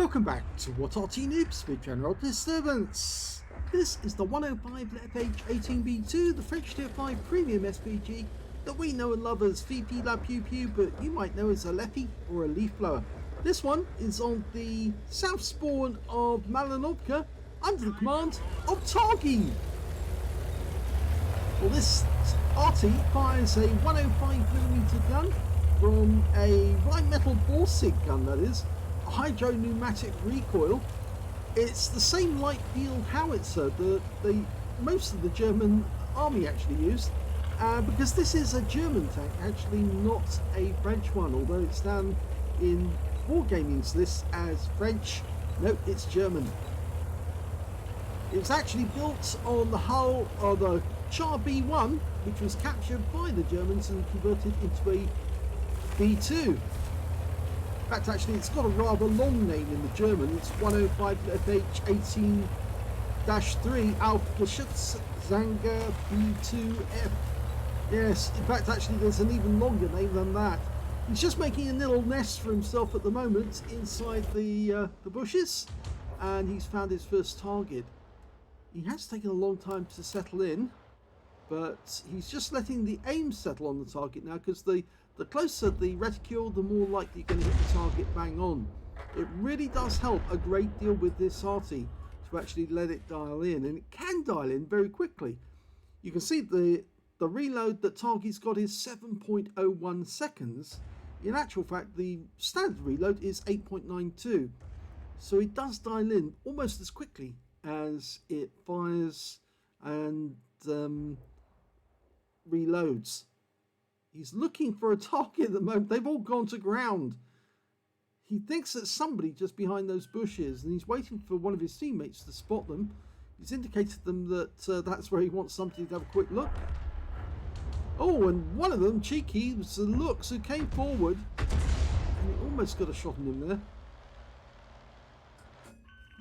Welcome back to What Arty Noobs with General Disturbance. This is the 105 leFH18B2, the French Tier 5 Premium SPG that we know and love as VP La Pew Pew, but you might know as a leFH or a leaf blower. This one is on the south spawn of Malinovka under the command of Targy. Well, this Arty fires a 105mm gun from a Rheinmetall Borsig gun, that is. A hydro pneumatic recoil. It's the same light field howitzer that most of the German army actually used, because this is a German tank, actually not a French one, although it's down in Wargaming's list as French. No, it's German. It was actually built on the hull of the Char B1, which was captured by the Germans and converted into a B2. In fact, actually, it's got a rather long name in the German. It's 105 leFH18B2 Ohforfoxache B2F. Yes, in fact, actually, there's an even longer name than that. He's just making a little nest for himself at the moment inside the bushes, and he's found his first target. He has taken a long time to settle in, but he's just letting the aim settle on the target now, because the closer the reticule, the more likely you're going to hit the target bang on. It really does help a great deal with this Arty to actually let it dial in, and it can dial in very quickly. You can see the reload that Targy's got is 7.01 seconds. In actual fact, the standard reload is 8.92, so it does dial in almost as quickly as it fires and reloads. He's looking for a target at the moment. They've all gone to ground. He thinks that somebody just behind those bushes, and he's waiting for one of his teammates to spot them. He's indicated to them that that's where he wants somebody to have a quick look. Oh, and one of them, cheeky, was the Lux, who came forward, and he almost got a shot on him there.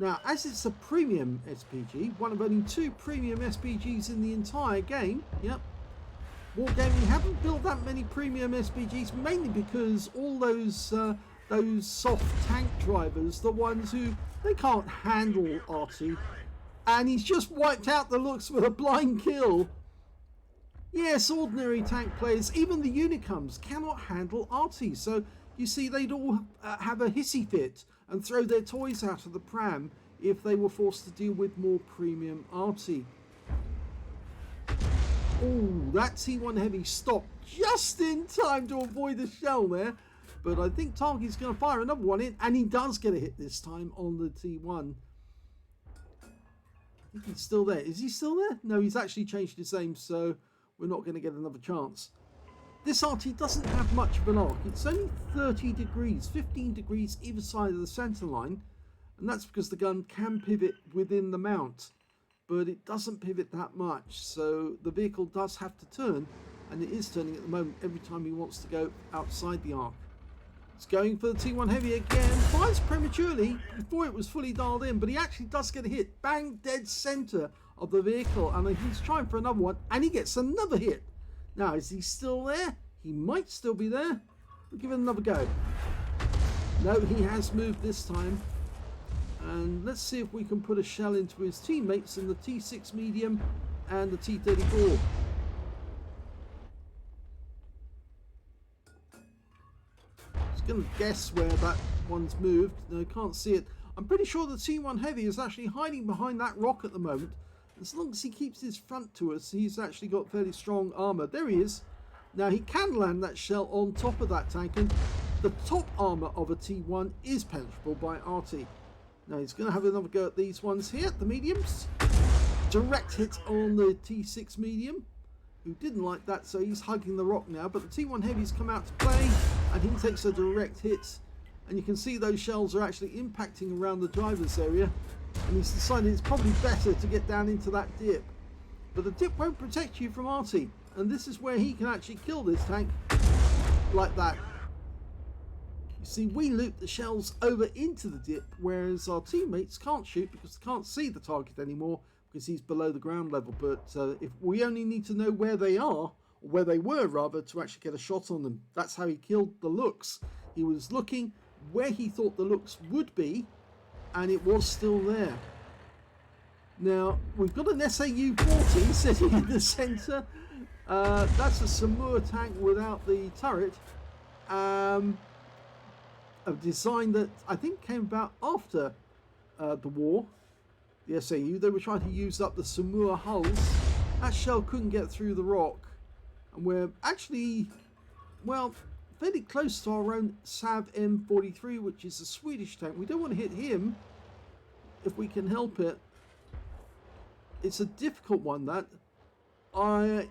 Now, as it's a premium SPG, one of only 2 premium SPGs in the entire game, yep, Wargaming haven't built that many premium SPGs, mainly because all those soft tank drivers, the ones who, they can't handle Arty, and he's just wiped out the Lux with a blind kill. Yes, ordinary tank players, even the Unicums, cannot handle Arty, so you see they'd all have a hissy fit and throw their toys out of the pram if they were forced to deal with more premium Arty. Oh, that T1 Heavy stopped just in time to avoid the shell there. But I think Targy's going to fire another one in, and he does get a hit this time on the T1. I think he's still there. Is he still there? No, he's actually changed his aim, so we're not going to get another chance. This Arty doesn't have much of an arc. It's only 30 degrees, 15 degrees either side of the centre line. And that's because the gun can pivot within the mount, but it doesn't pivot that much, so the vehicle does have to turn, and it is turning at the moment every time he wants to go outside the arc. It's going for the T1 Heavy again, fires prematurely before it was fully dialed in, but he actually does get a hit, bang dead centre of the vehicle, and he's trying for another one, and he gets another hit. Now, is he still there? He might still be there. We'll give it another go. No, he has moved this time. And let's see if we can put a shell into his teammates in the T6 medium and the T34. Just going to guess where that one's moved. No, can't see it. I'm pretty sure the T1 Heavy is actually hiding behind that rock at the moment. As long as he keeps his front to us, he's actually got fairly strong armour. There he is. Now he can land that shell on top of that tank, and the top armour of a T1 is penetrable by Arty. Now he's going to have another go at these ones here, the mediums. Direct hit on the T6 medium, who didn't like that, so he's hugging the rock now. But the T1 Heavy's come out to play, and he takes a direct hit. And you can see those shells are actually impacting around the driver's area. And he's decided it's probably better to get down into that dip. But the dip won't protect you from Arty, and this is where he can actually kill this tank like that. You see, we loop the shells over into the dip, whereas our teammates can't shoot because they can't see the target anymore because he's below the ground level. But if we only need to know where they are, or where they were rather, to actually get a shot on them. That's how he killed the Lux. He was looking where he thought the Lux would be, and it was still there. Now, we've got an SAU-40 sitting in the centre. That's a Samur tank without the turret. A design that I think came about after the war. The SAU, they were trying to use up the Samur hulls. That shell couldn't get through the rock. And we're actually, well, fairly close to our own Sav M43, which is a Swedish tank. We don't want to hit him if we can help it. It's a difficult one, that. I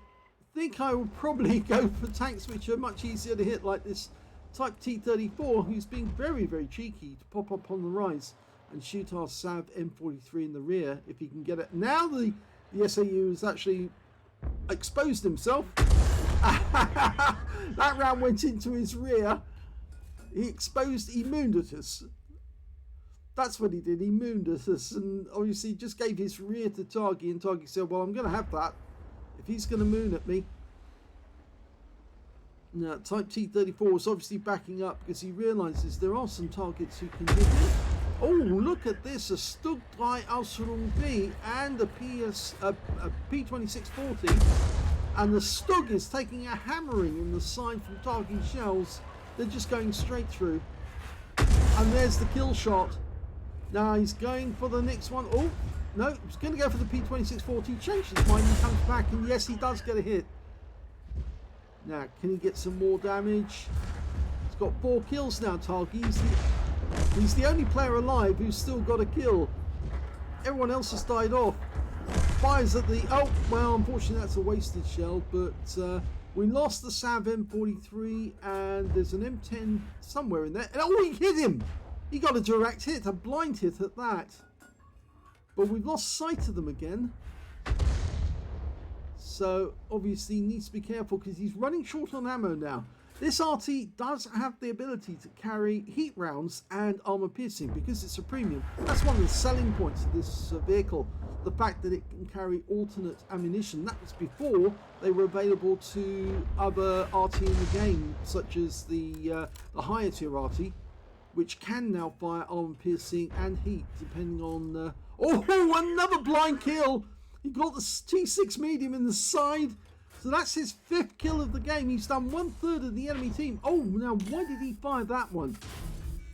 think I will probably go for tanks which are much easier to hit, like this Type T-34, who's being very, very cheeky to pop up on the rise and shoot our Sav M43 in the rear if he can get it. Now the SAU has actually exposed himself. That round went into his rear. He mooned at us. That's what he did. He mooned at us, and obviously just gave his rear to Targy, and Targy said, well, I'm going to have that if he's going to moon at me. Now, Type T-34 was obviously backing up because he realises there are some targets who can hit him. Oh, look at this, a Stug 3 Ausführung B and a P2640. And the Stug is taking a hammering in the side from Targy's shells. They're just going straight through. And there's the kill shot. Now he's going for the next one. Oh, no, he's going to go for the P2640. Changes his mind and comes back, and yes, he does get a hit. Now, can he get some more damage? He's got 4 kills now, Targy. He's the only player alive who's still got a kill. Everyone else has died off. Fires at the... Oh, well, unfortunately that's a wasted shell, but we lost the Sav M43, and there's an M10 somewhere in there. And, oh, he hit him! He got a direct hit, a blind hit at that. But we've lost sight of them again. So, obviously, he needs to be careful because he's running short on ammo now. This Arty does have the ability to carry heat rounds and armor piercing because it's a premium. That's one of the selling points of this vehicle. The fact that it can carry alternate ammunition. That was before they were available to other Arty in the game, such as the higher tier Arty, which can now fire armor piercing and heat, depending on... Oh, another blind kill! He got the T6 medium in the side. So that's his 5th kill of the game. He's done 1/3 of the enemy team. Oh, now why did he fire that one?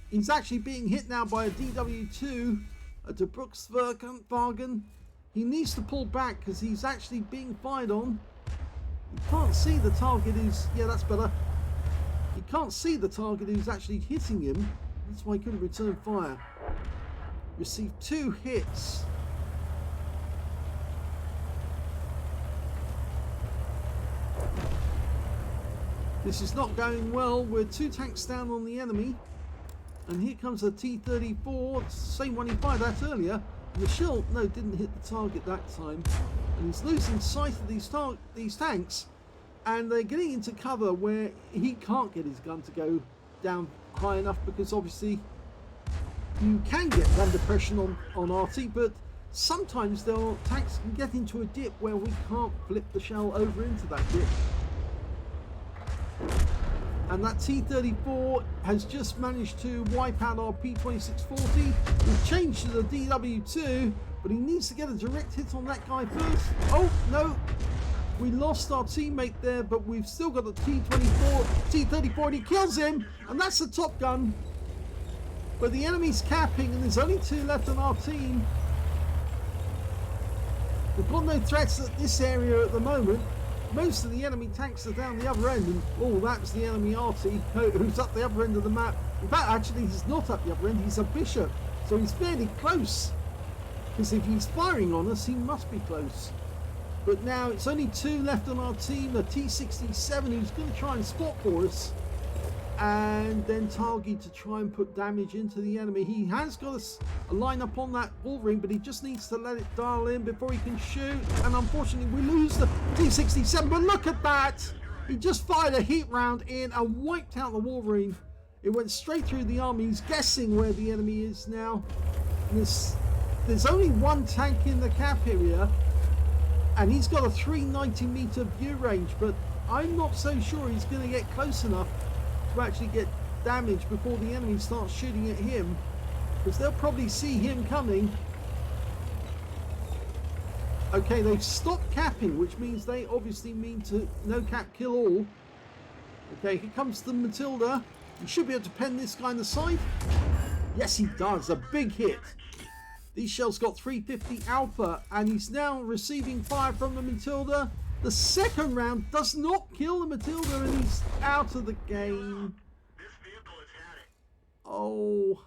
He's actually being hit now by a DW2, a Debruxwagen. He needs to pull back because he's actually being fired on. You can't see the target who's... Yeah, that's better. You can't see the target who's actually hitting him. That's why he couldn't return fire. Received 2 hits. This is not going well. We're 2 tanks down on the enemy. And here comes a T-34, same one he fired at earlier. The shell, no, didn't hit the target that time. And he's losing sight of these tanks. And they're getting into cover where he can't get his gun to go down high enough because obviously you can get gun depression on Arty, but sometimes tanks can get into a dip where we can't flip the shell over into that dip. And that T-34 has just managed to wipe out our P2640. We've changed to the DW2, but he needs to get a direct hit on that guy first. Oh, no. We lost our teammate there, but we've still got the T-34, and he kills him. And that's the top gun. But the enemy's capping, and there's only 2 left on our team. We've got no threats at this area at the moment. Most of the enemy tanks are down the other end, and oh, that's the enemy Arty who's up the other end of the map. In fact, actually, he's not up the other end, he's a bishop, so he's fairly close. Because if he's firing on us, he must be close. But now it's only 2 left on our team, a T-67 who's going to try and spot for us. And then Targy to try and put damage into the enemy. He has got a line up on that wall ring, but he just needs to let it dial in before he can shoot. And unfortunately, we lose the T-67. But look at that! He just fired a heat round in and wiped out the wall ring. It went straight through the army. He's guessing where the enemy is now. There's only 1 tank in the cap area, and he's got a 390-meter view range, but I'm not so sure he's going to get close enough to actually get damage before the enemy starts shooting at him. because they'll probably see him coming. Okay, they've stopped capping, which means they obviously mean to no cap kill all. Okay, here comes the Matilda. He should be able to pen this guy on the side. Yes, he does. A big hit. These shells got 350 alpha, and he's now receiving fire from the Matilda. The second round does not kill the Matilda, and he's out of the game. Oh.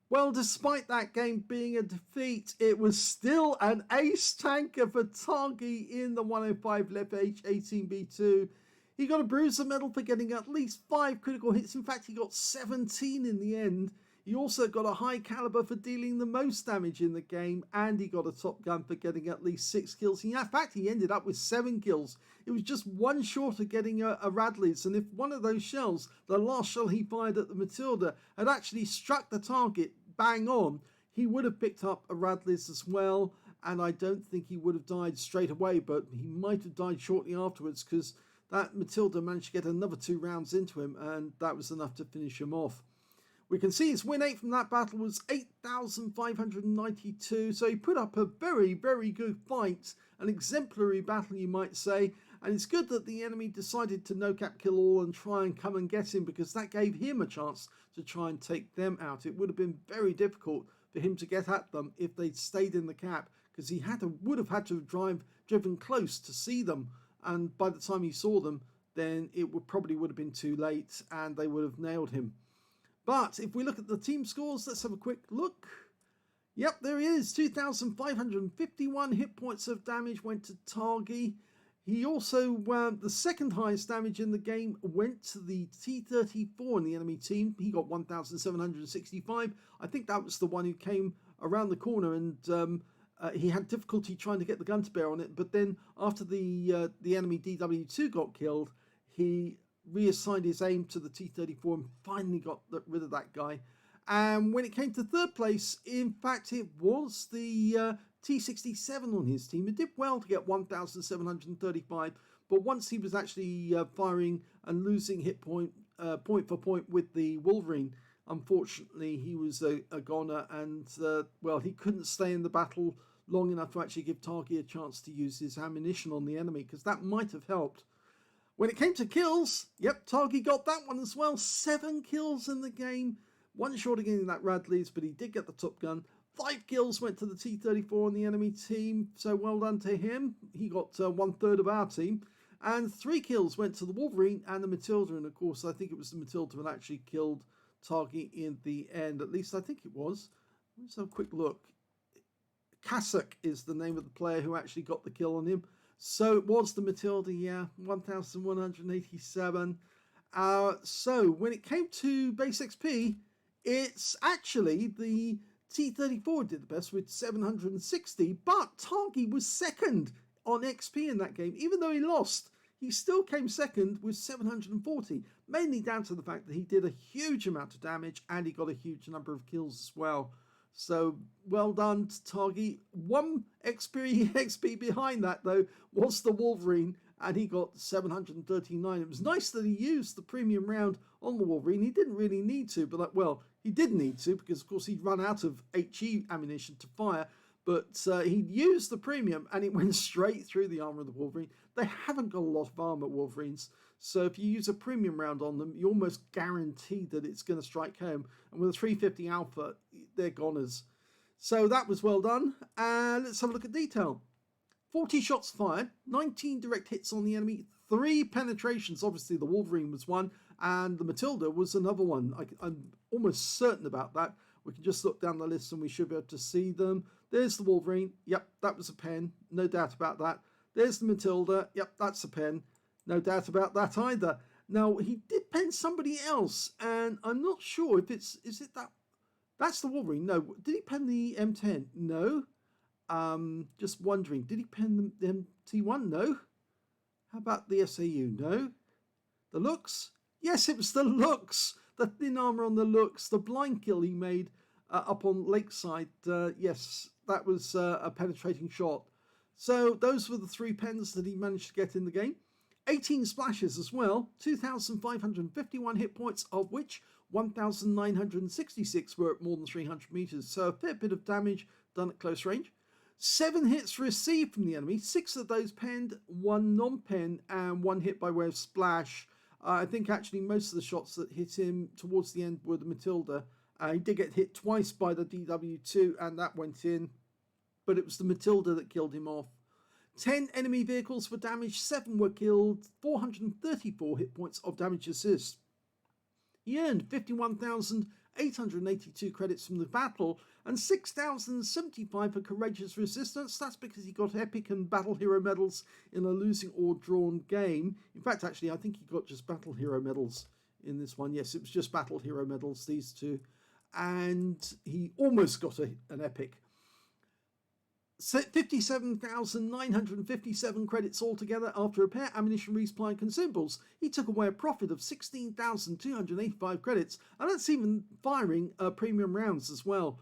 Well, despite that game being a defeat, it was still an ace tanker for targy in the 105 leFH18B2. He got a bruiser medal for getting at least 5 critical hits. In fact, he got 17 in the end. He also got a high caliber for dealing the most damage in the game, and he got a top gun for getting at least 6 kills. In fact, he ended up with 7 kills. It was just one short of getting a Radley's, and if one of those shells, the last shell he fired at the Matilda, had actually struck the target bang on, he would have picked up a Radley's as well, and I don't think he would have died straight away, but he might have died shortly afterwards, because that Matilda managed to get another 2 rounds into him, and that was enough to finish him off. We can see his win rate from that battle was 8,592, so he put up a very, very good fight, an exemplary battle you might say, and it's good that the enemy decided to no-cap kill all and try and come and get him, because that gave him a chance to try and take them out. It would have been very difficult for him to get at them if they'd stayed in the cap, because he would have had to have driven close to see them, and by the time he saw them, then it probably would have been too late and they would have nailed him. But if we look at the team scores, let's have a quick look. Yep, there he is. 2,551 hit points of damage went to targy. He also, the second highest damage in the game went to the T-34 in the enemy team. He got 1,765. I think that was the one who came around the corner and he had difficulty trying to get the gun to bear on it. But then after the enemy DW2 got killed, he reassigned his aim to the T-34 and finally got rid of that guy. And when it came to third place, in fact, it was the T-67 on his team. It did well to get 1,735, but once he was actually firing and losing hit point for point with the Wolverine, unfortunately, he was a goner, and well, he couldn't stay in the battle long enough to actually give targy a chance to use his ammunition on the enemy, because that might have helped. When it came to kills, yep, targy got that one as well. 7 kills in the game. One short of getting that Radley's, but he did get the top gun. 5 kills went to the T-34 on the enemy team, so well done to him. He got 1/3 of our team. And 3 kills went to the Wolverine and the Matilda, and of course I think it was the Matilda that actually killed targy in the end. At least I think it was. Let's have a quick look. Kasuk is the name of the player who actually got the kill on him. So it was the Matilda, yeah, 1,187. So when it came to base XP, it's actually the T-34 did the best with 760, but targy was second on XP in that game. Even though he lost, he still came second with 740, mainly down to the fact that he did a huge amount of damage and he got a huge number of kills as well. So well done to targy. 1 XP behind that though was the Wolverine, and he got 739. It was nice that he used the premium round on the Wolverine. He didn't really need to, but well, he did need to, because of course he'd run out of HE ammunition to fire, but he used the premium and it went straight through the armor of the Wolverine. They haven't got a lot of armor, Wolverines, so if you use a premium round on them, you're almost guaranteed that it's going to strike home, and with a 350 alpha, they're goners. So that was well done, and let's have a look at detail. 40 shots fired, 19 direct hits on the enemy, 3 penetrations. Obviously the Wolverine was one, and the Matilda was another one. I'm almost certain about that. We can just look down the list and we should be able to see them. There's the Wolverine. Yep, that was a pen. No doubt about that. There's the Matilda. Yep, that's a pen. No doubt about that either. Now, he did pen somebody else, and I'm not sure if is it that... That's the Wolverine. No. Did he pen the M10? No. Just wondering. Did he pen the MT1? No. How about the SAU? No. The Lux? Yes, it was the Lux. The thin armor on the Lux. The blind kill he made up on Lakeside. Yes, that was a penetrating shot. So those were the 3 pens that he managed to get in the game. 18 splashes as well, 2,551 hit points, of which 1,966 were at more than 300 meters, so a fair bit of damage done at close range. 7 hits received from the enemy, 6 of those penned, 1 non-pen, and 1 hit by way of splash. I think actually most of the shots that hit him towards the end were the Matilda. He did get hit twice by the DW2 and that went in, but it was the Matilda that killed him off. 10 enemy vehicles were damaged, 7 were killed, 434 hit points of damage assist. He earned 51,882 credits from the battle and 6,075 for courageous resistance. That's because he got epic and battle hero medals in a losing or drawn game. In fact, actually, I think he got just battle hero medals in this one. Yes, it was just battle hero medals, these two. And he almost got an epic. 57,957 credits altogether after repair, ammunition, resupply and consumables. He took away a profit of 16,285 credits, and that's even firing premium rounds as well.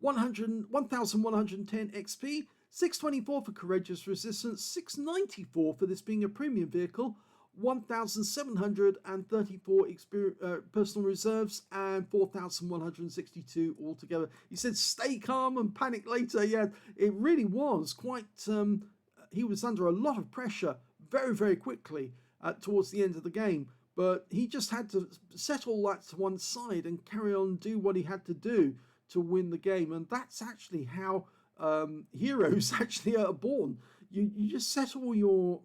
1,110 XP, 624 for courageous resistance, 694 for this being a premium vehicle, 1,734 personal reserves, and 4,162 altogether. He said, stay calm and panic later. Yeah, it really was quite, he was under a lot of pressure very, very quickly towards the end of the game. But he just had to set all that to one side and carry on and do what he had to do to win the game. And that's actually how heroes actually are born. You just set all your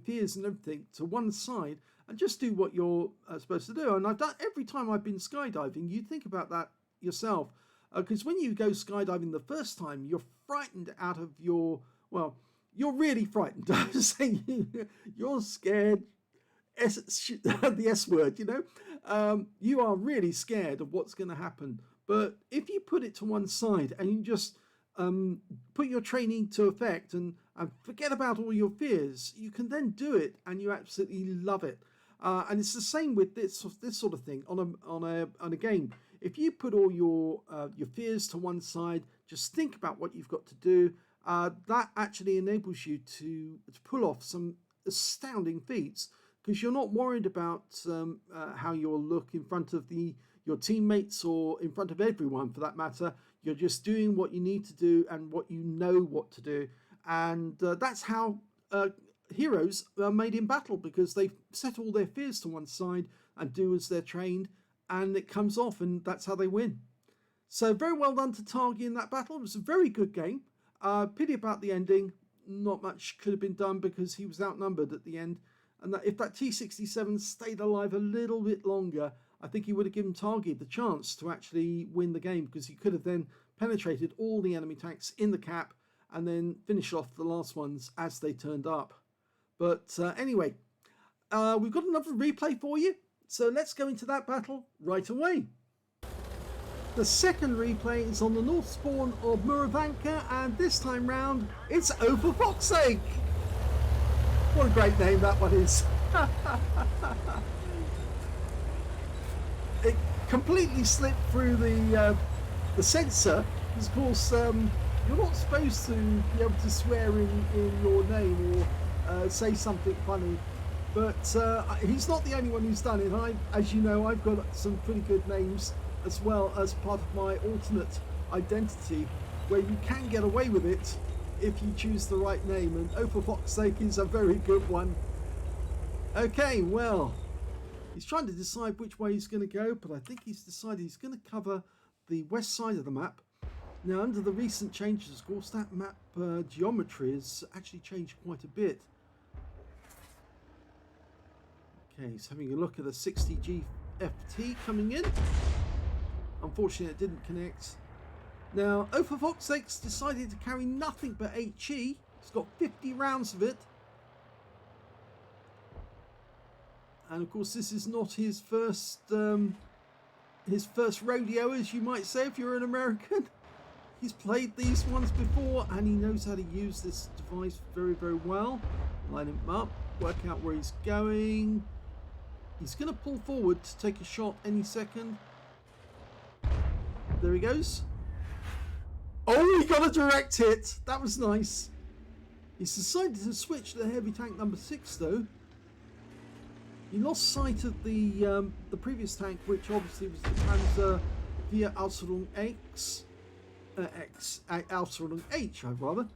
fears and everything to one side and just do what you're supposed to do. And I've done every time I've been skydiving. You think about that yourself, because when you go skydiving the first time, you're frightened out of your, well, you're really frightened. I'm saying you're scared. The S word, you know. You are really scared of what's going to happen. But if you put it to one side and you just put your training to effect and forget about all your fears, you can then do it and you absolutely love it. And it's the same with this sort of thing on a game. If you put all your fears to one side, just think about what you've got to do. That actually enables you to pull off some astounding feats, because you're not worried about how you'll look in front of your teammates or in front of everyone for that matter. You're just doing what you need to do and what you know what to do. And that's how heroes are made in battle, because they set all their fears to one side and do as they're trained, and it comes off, and that's how they win. So very well done to Targy in that battle. It was a very good game. Pity about the ending. Not much could have been done because he was outnumbered at the end. And that if that T-67 stayed alive a little bit longer, I think he would have given Targy the chance to actually win the game, because he could have then penetrated all the enemy tanks in the cap and then finish off the last ones as they turned up. But anyway, we've got another replay for you. So let's go into that battle right away. The second replay is on the north spawn of Murovanka, and this time round it's Ohforfoxache. What a great name that one is. It completely slipped through the censor, because of course you're not supposed to be able to swear in your name or say something funny, but he's not the only one who's done it. As you know, I've got some pretty good names as well as part of my alternate identity, where you can get away with it if you choose the right name, and Ohforfoxache is a very good one. Okay, well, he's trying to decide which way he's going to go, but I think he's decided he's going to cover the west side of the map. Now, under the recent changes, of course, that map geometry has actually changed quite a bit. Okay, he's having a look at a 60G FT coming in. Unfortunately, it didn't connect. Now, Ohforfoxache's decided to carry nothing but HE. He's got 50 rounds of it. And of course, this is not his first rodeo, as you might say, if you're an American. He's played these ones before, and he knows how to use this device very, very well. Line him up, work out where he's going. He's going to pull forward to take a shot any second. There he goes. Oh, he got a direct hit. That was nice. He's decided to switch to heavy tank number 6, though. He lost sight of the previous tank, which obviously was the Panzer Ausführung H, rather.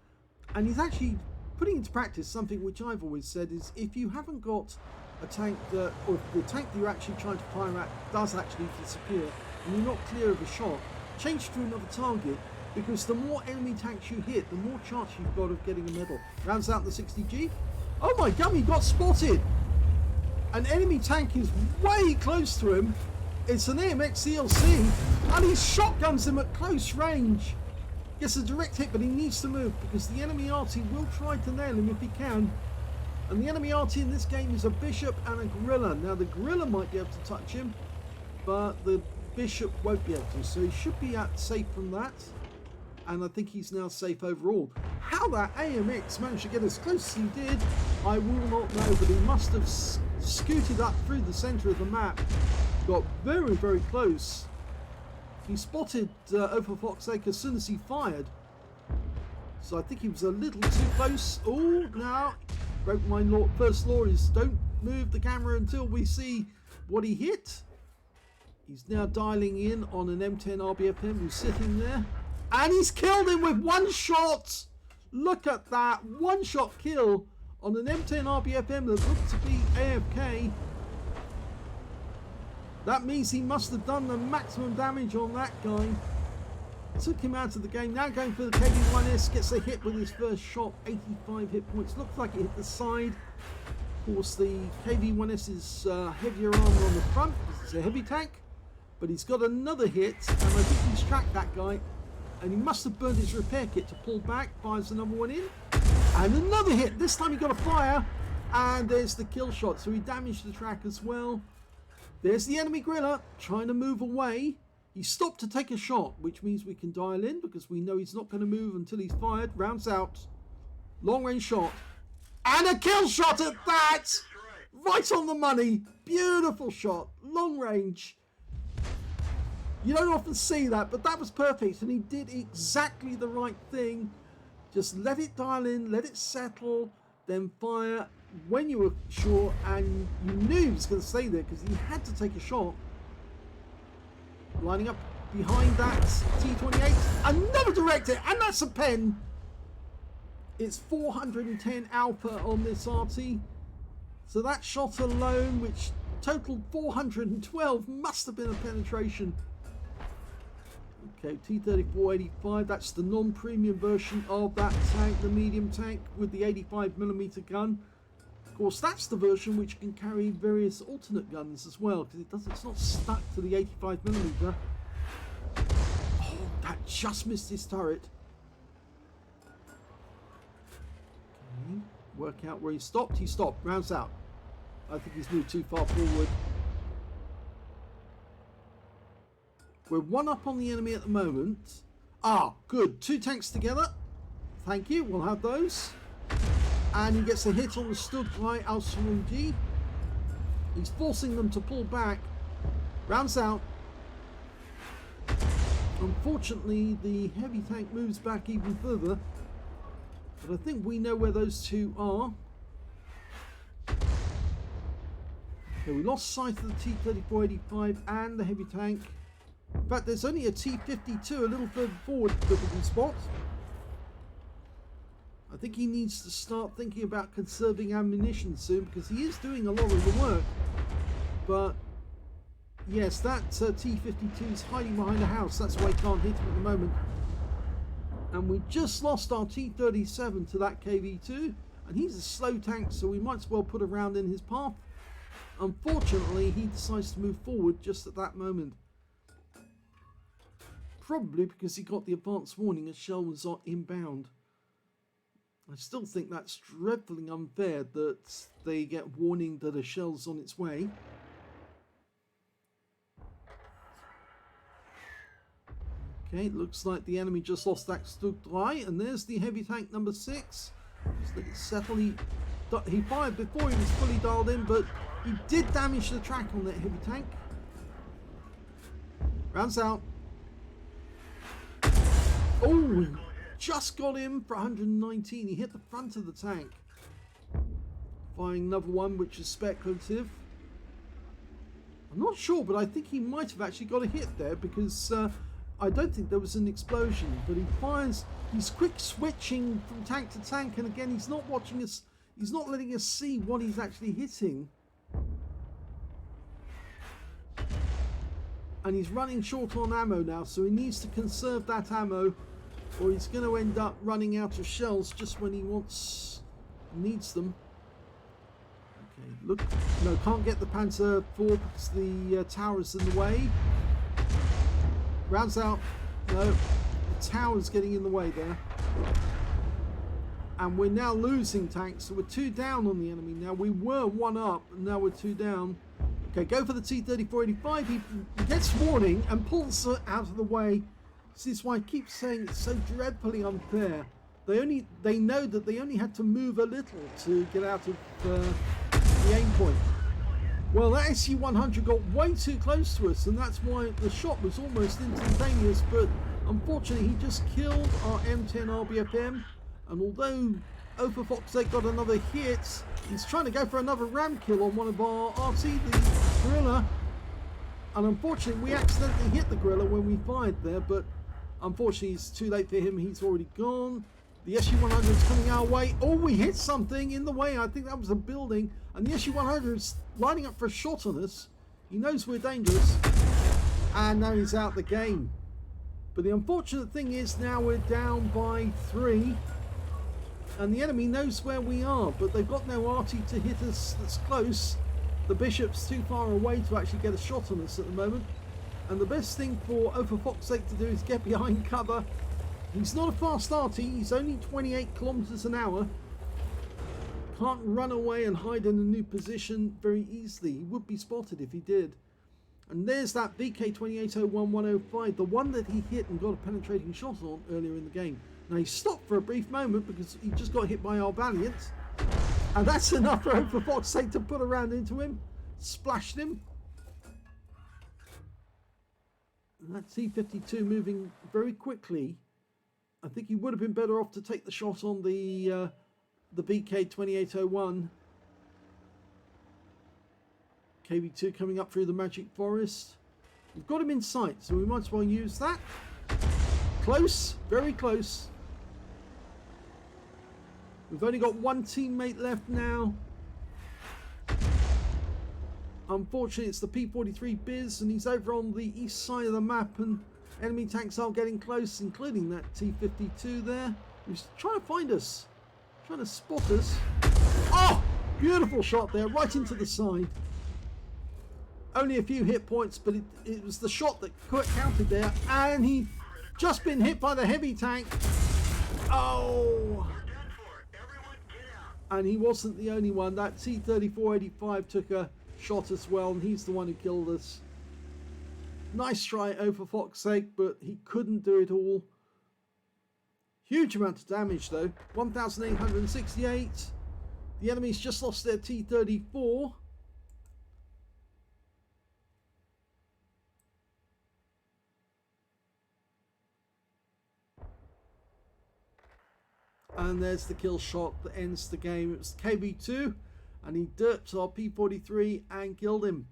And he's actually putting into practice something which I've always said is if you haven't got a tank that, or if the tank that you're actually trying to fire at does actually disappear and you're not clear of a shot, change to another target, because the more enemy tanks you hit, the more chance you've got of getting a medal. Rounds out the 60G. Oh my god, he got spotted! An enemy tank is way close to him. It's an AMX CLC, and he shotguns him at close range. Gets a direct hit, but he needs to move because the enemy Arty will try to nail him if he can. And the enemy Arty in this game is a Bishop and a Gorilla. Now the Gorilla might be able to touch him, but the Bishop won't be able to. So he should be safe from that. And I think he's now safe overall. How that AMX managed to get as close as he did, I will not know, but he must have scooted up through the centre of the map, got very, very close. He spotted Ohforfoxache as soon as he fired. So I think he was a little too close. Oh, now, broke my first law is don't move the camera until we see what he hit. He's now dialing in on an M10 RBFM who's sitting there. And he's killed him with one shot! Look at that, one shot kill on an M10 RBFM that looked to be AFK. That means he must have done the maximum damage on that guy. Took him out of the game. Now going for the KV-1S, gets a hit with his first shot, 85 hit points. Looks like it hit the side. Of course, the KV-1S is heavier armor on the front because it's a heavy tank. But he's got another hit, and I think he's tracked that guy. And he must have burned his repair kit to pull back. Fires another one in. And another hit. This time he got a fire. And there's the kill shot. So he damaged the track as well. There's the enemy Gorilla trying to move away. He stopped to take a shot, which means we can dial in because we know he's not going to move until he's fired. Rounds out. Long range shot. And a kill shot at that! Right on the money. Beautiful shot. Long range. You don't often see that, but that was perfect, and he did exactly the right thing. Just let it dial in, let it settle, then fire when you were sure, and you knew he was going to stay there because he had to take a shot. Lining up behind that T28, another direct hit, and that's a pen. It's 410 alpha on this Arty. So that shot alone, which totaled 412, must have been a penetration. Okay, T3485, that's the non-premium version of that tank, the medium tank with the 85mm gun. Of course, that's the version which can carry various alternate guns as well, because it's not stuck to the 85mm. Oh, that just missed his turret. Okay, work out where he stopped. He stopped, rounds out. I think he's moved too far forward. We're one up on the enemy at the moment. Ah, good. Two tanks together. Thank you. We'll have those. And he gets a hit on the Stuttgart Ausführung G. He's forcing them to pull back. Rounds out. Unfortunately, the heavy tank moves back even further. But I think we know where those two are. Okay, we lost sight of the T3485 and the heavy tank. In fact, there's only a T52 a little further forward that we can spot. I think he needs to start thinking about conserving ammunition soon because he is doing a lot of the work. But yes, that T52 is hiding behind a house. That's why I can't hit him at the moment. And we just lost our T37 to that KV2. And he's a slow tank, so we might as well put a round in his path. Unfortunately, he decides to move forward just at that moment. Probably because he got the advance warning a shell was inbound. I still think that's dreadfully unfair that they get warning that a shell's on its way. Okay, it looks like the enemy just lost that Stuttgart, and there's the heavy tank number 6. Just let it settle. He fired before he was fully dialed in, but he did damage the track on that heavy tank. Rounds out. Oh, just got him for 119. He hit the front of the tank. Firing another one, which is speculative. I'm not sure, but I think he might have actually got a hit there because I don't think there was an explosion. But he fires, he's quick switching from tank to tank, and again, he's not watching us, he's not letting us see what he's actually hitting. And he's running short on ammo now, so he needs to conserve that ammo, or he's going to end up running out of shells just when he needs them. Okay, look, no, can't get the Panzer IV because the tower's in the way. Rounds out, no, the tower's getting in the way there. And we're now losing tanks, so we're 2 down on the enemy now. We were 1 up, and now we're 2 down. Okay, go for the T-3485. He gets warning and pulls out of the way. This is why I keep saying it's so dreadfully unfair. They know that they only had to move a little to get out of the aim point. Well, that SU-100 got way too close to us, and that's why the shot was almost instantaneous. But unfortunately, he just killed our M10 RBFM. And although Ohforfoxache got another hit, he's trying to go for another ram kill on one of our Arty, the gorilla. And unfortunately, we accidentally hit the gorilla when we fired there, but unfortunately, it's too late for him. He's already gone. The SU-100 is coming our way. Oh, we hit something in the way. I think that was a building. And the SU-100 is lining up for a shot on us. He knows we're dangerous. And now he's out the game. But the unfortunate thing is now we're down by 3. And the enemy knows where we are, but they've got no Arty to hit us that's close. The Bishop's too far away to actually get a shot on us at the moment. And the best thing for Ohforfoxache to do is get behind cover. He's not a fast Arty, he's only 28 kilometers an hour. Can't run away and hide in a new position very easily. He would be spotted if he did. And there's that VK2801-105, the one that he hit and got a penetrating shot on earlier in the game. Now he stopped for a brief moment because he just got hit by our Valiant. And that's enough for Ohforfoxache to put a round into him. Splashed him. And that T-52 moving very quickly. I think he would have been better off to take the shot on the VK2801. KB2 coming up through the Magic Forest. We've got him in sight, so we might as well use that. Close, very close. We've only got 1 teammate left now. Unfortunately, it's the P-43 Biz, and he's over on the east side of the map, and enemy tanks are getting close, including that T-52 there. He's trying to find us, trying to spot us. Oh, beautiful shot there, right into the side. Only a few hit points, but it was the shot that counted there, and he just been hit by the heavy tank. Oh! And he wasn't the only one. That T-3485 took a shot as well, and he's the one who killed us. Nice try, Ohforfoxache, but he couldn't do it all. Huge amount of damage though, 1,868. The enemy's just lost their T-34. And there's the kill shot that ends the game. It was KB2, and he derped our P-43 and killed him.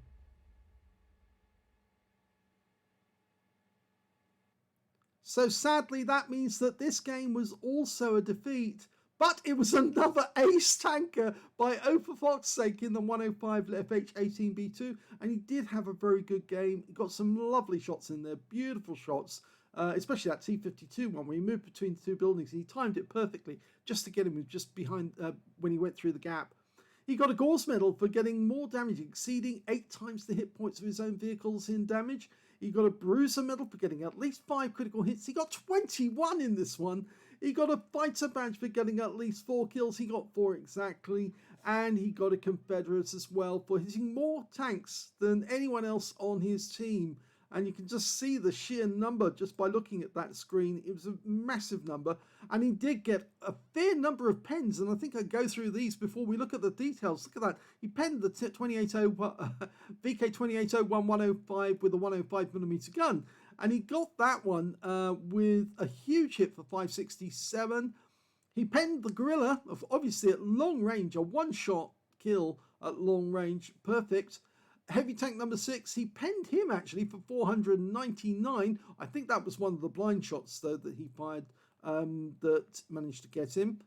So sadly, that means that this game was also a defeat, but it was another ace tanker by Ohforfoxache in the 105 leFH18B2, and he did have a very good game. He got some lovely shots in there, beautiful shots. Especially that T-52 one where he moved between the 2 buildings. He timed it perfectly just to get him just behind when he went through the gap. He got a Gauss medal for getting more damage, exceeding 8 times the hit points of his own vehicles in damage. He got a Bruiser medal for getting at least 5 critical hits. He got 21 in this one. He got a Fighter badge for getting at least 4 kills. He got 4 exactly. And he got a Confederate as well for hitting more tanks than anyone else on his team. And you can just see the sheer number just by looking at that screen. It was a massive number. And he did get a fair number of pens. And I think I'll go through these before we look at the details. Look at that. He penned the VK2801-105 with a 105mm gun. And he got that one with a huge hit for 567. He penned the gorilla, obviously at long range, a one-shot kill at long range. Perfect. heavy tank number 6, he penned him actually for 499. I think that was one of the blind shots though that he fired that managed to get him.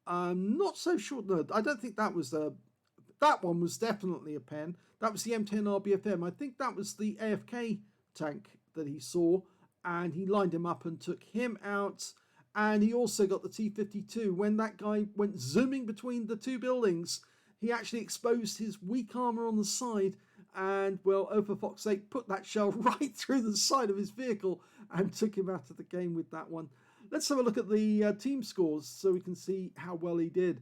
I'm not so sure. No, I don't think that was that one was definitely a pen. That was the M10 RBFM. I think that was the AFK tank that he saw, and he lined him up and took him out. And he also got the T-52. When that guy went zooming between the two buildings, he actually exposed his weak armor on the side, and well, Ohforfoxache put that shell right through the side of his vehicle and took him out of the game with that one. Let's have a look at the team scores so we can see how well he did.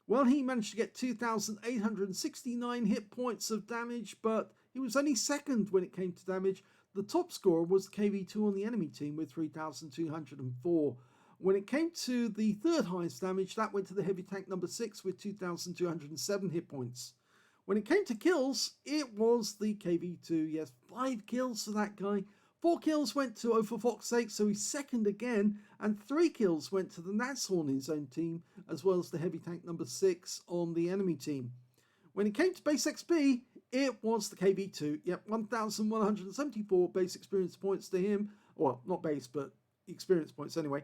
Well, he managed to get 2,869 hit points of damage, but he was only second when it came to damage. The top scorer was the KV2 on the enemy team with 3,204. When it came to the third highest damage, that went to the heavy tank number 6 with 2,207 hit points. When it came to kills, it was the KV2. Yes, 5 kills for that guy. 4 kills went to Ohforfoxache, so he's second again, and 3 kills went to the Nashorn in his own team, as well as the heavy tank number 6 on the enemy team. When it came to base XP, it was the KV2. Yep, 1,174 base experience points to him. Well, not base, but experience points anyway.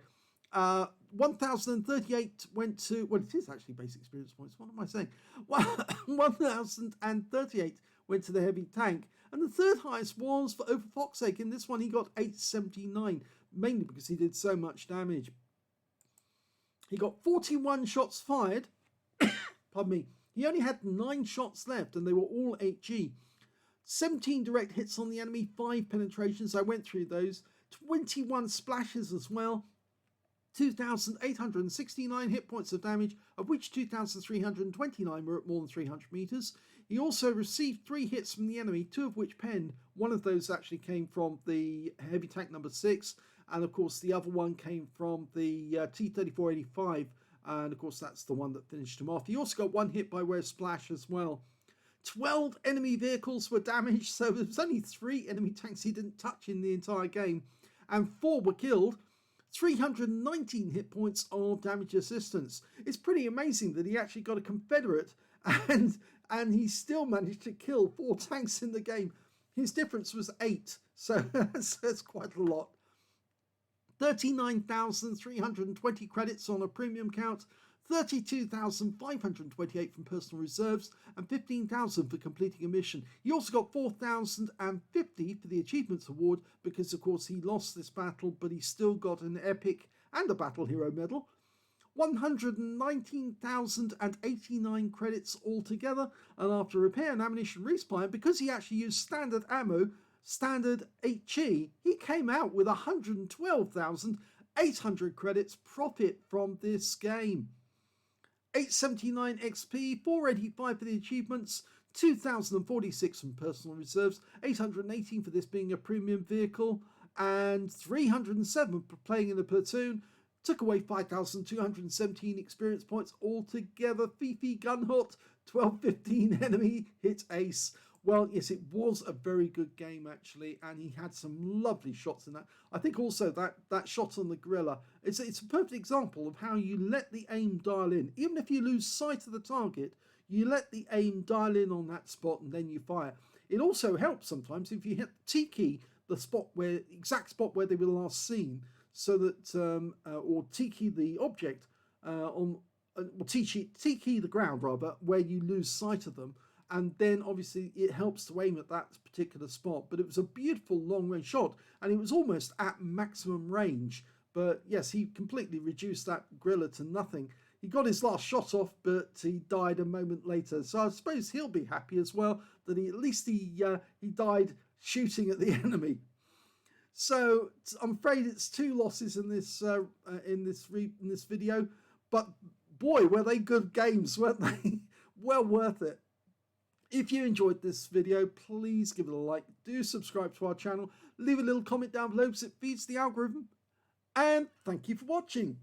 1,038 went to, well, it is actually base experience points. What am I saying? 1,038 went to the heavy tank. And the third highest was for Ohforfoxache. In this one, he got 879, mainly because he did so much damage. He got 41 shots fired. Pardon me. He only had 9 shots left, and they were all HE. 17 direct hits on the enemy, 5 penetrations. I went through those. 21 splashes as well. 2,869 hit points of damage, of which 2,329 were at more than 300 meters. He also received 3 hits from the enemy, 2 of which penned. One of those actually came from the heavy tank number 6, and of course the other one came from the T-3485, and of course that's the one that finished him off. He also got 1 hit by way of splash as well. 12 enemy vehicles were damaged, so there was only 3 enemy tanks he didn't touch in the entire game, and 4 were killed. 319 hit points of damage assistance. It's pretty amazing that he actually got a Confederate and he still managed to kill 4 tanks in the game. His difference was 8, so that's quite a lot. 39,320 credits on a premium count, 32,528 from personal reserves, and 15,000 for completing a mission. He also got 4,050 for the Achievements Award because, of course, he lost this battle, but he still got an Epic and a Battle Hero medal. 119,089 credits altogether, and after repair and ammunition resupply, because he actually used standard ammo, standard HE, he came out with 112,800 credits profit from this game. 879 XP, 485 for the achievements, 2,046 from personal reserves, 818 for this being a premium vehicle, and 307 for playing in a platoon. Took away 5,217 experience points altogether. Fifi Gunhot, 1215 enemy, hit ace. Well, yes, it was a very good game, actually, and he had some lovely shots in that. I think also that shot on the gorilla, it's a perfect example of how you let the aim dial in. Even if you lose sight of the target, you let the aim dial in on that spot and then you fire. It also helps sometimes if you hit Tiki, the spot where, exact spot where they were last seen, so that, or Tiki the object, Tiki the ground rather, where you lose sight of them. And then obviously it helps to aim at that particular spot. But it was a beautiful long range shot, and it was almost at maximum range. But yes, he completely reduced that gorilla to nothing. He got his last shot off, but he died a moment later. So I suppose he'll be happy as well that he died shooting at the enemy. So I'm afraid it's 2 losses in this video. But boy, were they good games, weren't they? Well worth it. If you enjoyed this video, please give it a like. Do subscribe to our channel. Leave a little comment down below because it feeds the algorithm. And thank you for watching.